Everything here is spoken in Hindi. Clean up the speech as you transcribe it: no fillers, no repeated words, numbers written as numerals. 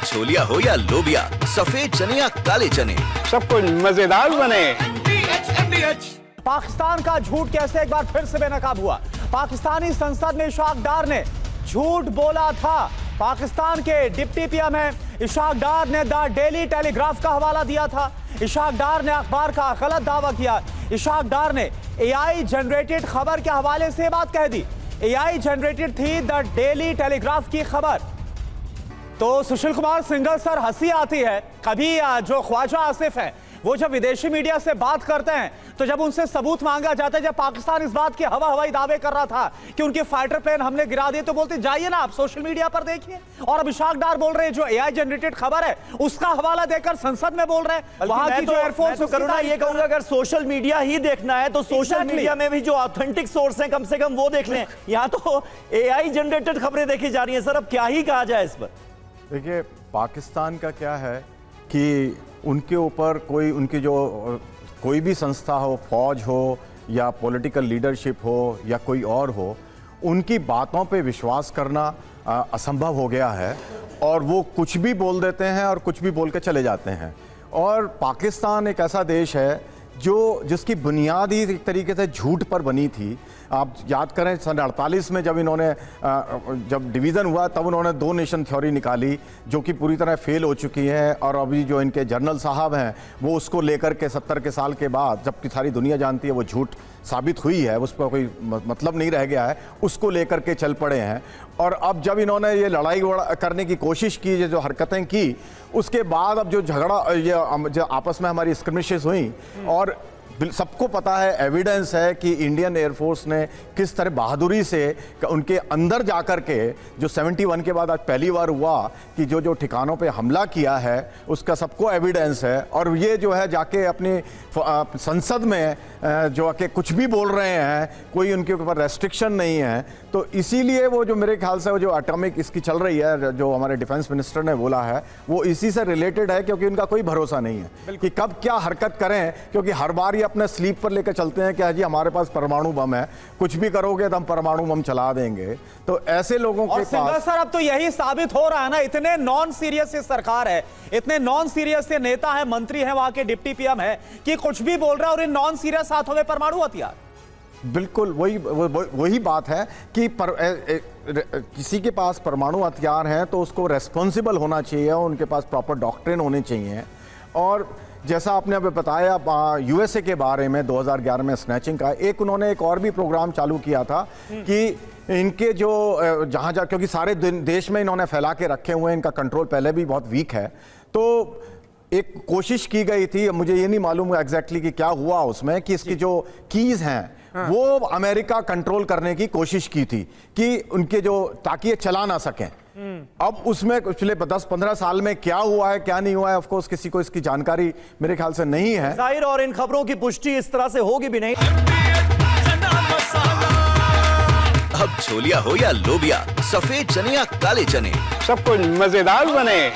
छोलिया हो या लोबिया, सफेद चने या काले चने, सब कुछ मजेदार बने। पाकिस्तान का झूठ कैसे एक बार फिर से बेनकाब हुआ। पाकिस्तानी संसद में इशफाक डार ने झूठ बोला था। पाकिस्तान के डिप्टी पीएम है इशफाक डार ने द डेली टेलीग्राफ का हवाला दिया था। इशफाक डार ने अखबार का गलत दावा किया। इशफाक डार ने एआई जनरेटेड खबर के हवाले से बात कह दी। एआई जनरेटेड थी द डेली टेलीग्राफ की खबर। तो सुशील कुमार सिंघल सर, हंसी आती है कभी जो ख्वाजा आसिफ है वो जब विदेशी मीडिया से बात करते हैं तो जब उनसे सबूत मांगा जाता है, जब पाकिस्तान इस बात के हवाई दावे कर रहा था कि उनके फाइटर प्लेन हमने गिरा दिए, तो बोलते जाइए ना आप सोशल मीडिया पर देखिए। और अब इशफाक डार बोल रहे हैं जो एआई जनरेटेड खबर है उसका हवाला देकर संसद में बोल रहे हैं। वहां की जो एयरफोर्स करुणा ये कहूंगा, अगर सोशल मीडिया ही देखना है तो सोशल मीडिया में भी जो ऑथेंटिक सोर्स है कम से कम वो देख लें। यहाँ तो एआई जनरेटेड खबरें देखी जा रही हैं। सर अब क्या ही कहा जाए इस पर। देखिए, पाकिस्तान का क्या है कि उनके ऊपर उनकी जो कोई भी संस्था हो, फौज हो या पॉलिटिकल लीडरशिप हो या कोई और हो, उनकी बातों पे विश्वास करना असंभव हो गया है और वो कुछ भी बोल देते हैं और कुछ भी बोल के चले जाते हैं। और पाकिस्तान एक ऐसा देश है जिसकी बुनियाद ही एक तरीके से झूठ पर बनी थी। आप याद करें सन 48 में जब डिवीज़न हुआ तब उन्होंने दो नेशन थ्योरी निकाली जो कि पूरी तरह फेल हो चुकी है। और अभी जो इनके जनरल साहब हैं वो उसको लेकर के 70 के साल के बाद, जबकि सारी दुनिया जानती है वो झूठ साबित हुई है, उसका कोई मतलब नहीं रह गया है, उसको लेकर के चल पड़े हैं। और अब जब इन्होंने ये लड़ाई करने की कोशिश की, जो हरकतें की, उसके बाद अब जो झगड़ा जो आपस में हमारी स्क्रमिशेस हुई और सबको पता है, एविडेंस है कि इंडियन एयरफोर्स ने किस तरह बहादुरी से उनके अंदर जाकर के, जो 71 के बाद आज पहली बार हुआ कि जो ठिकानों पे हमला किया है उसका सबको एविडेंस है। और ये जो है जाके अपनी संसद में जो आके कुछ भी बोल रहे हैं, कोई उनके ऊपर रेस्ट्रिक्शन नहीं है। तो इसीलिए वो जो मेरे ख्याल से वो जो एटॉमिक इसकी चल रही है, जो हमारे डिफेंस मिनिस्टर ने बोला है, वो इसी से रिलेटेड है, क्योंकि उनका कोई भरोसा नहीं है कि कब क्या हरकत करें। क्योंकि हर बार ये अपने स्लीप पर लेकर चलते हैं कि जी हमारे पास परमाणु बम है, कुछ भी करोगे तो हम परमाणु बम चला देंगे। तो ऐसे लोगों के पास सर अब तो यही साबित हो रहा है ना, इतने नॉन सीरियस ये सरकार है, इतने नॉन सीरियस ये नेता है, मंत्री है, वहां के डिप्टी पीएम है कि कुछ भी बोल रहा है और इन नॉन सीरियस हाथों में परमाणु हथियार। बिल्कुल वही बात है कि किसी के पास परमाणु हथियार हैं तो उसको रेस्पॉन्सिबल होना चाहिए, उनके पास प्रॉपर डॉक्ट्रिन होने चाहिए। और जैसा आपने अभी बताया यूएसए के बारे में 2011 में स्नैचिंग का उन्होंने एक और भी प्रोग्राम चालू किया था कि इनके जो जहाँ क्योंकि सारे देश में इन्होंने फैला के रखे हुए हैं, इनका कंट्रोल पहले भी बहुत वीक है। तो एक कोशिश की गई थी, मुझे ये नहीं मालूम एग्जैक्टली कि क्या हुआ उसमें, कि इसकी जो कीज हैं वो अमेरिका कंट्रोल करने की कोशिश की थी कि उनके ताकि ये चला ना सकें। अब उसमें पिछले 10-15 साल में क्या हुआ है क्या नहीं हुआ है, ऑफ कोर्स किसी को इसकी जानकारी मेरे ख्याल से नहीं है जाहिर, और इन खबरों की पुष्टि इस तरह से होगी भी नहीं। अब छोलिया हो या लोबिया, सफेद चने या काले चने, सब कुछ मजेदार बने।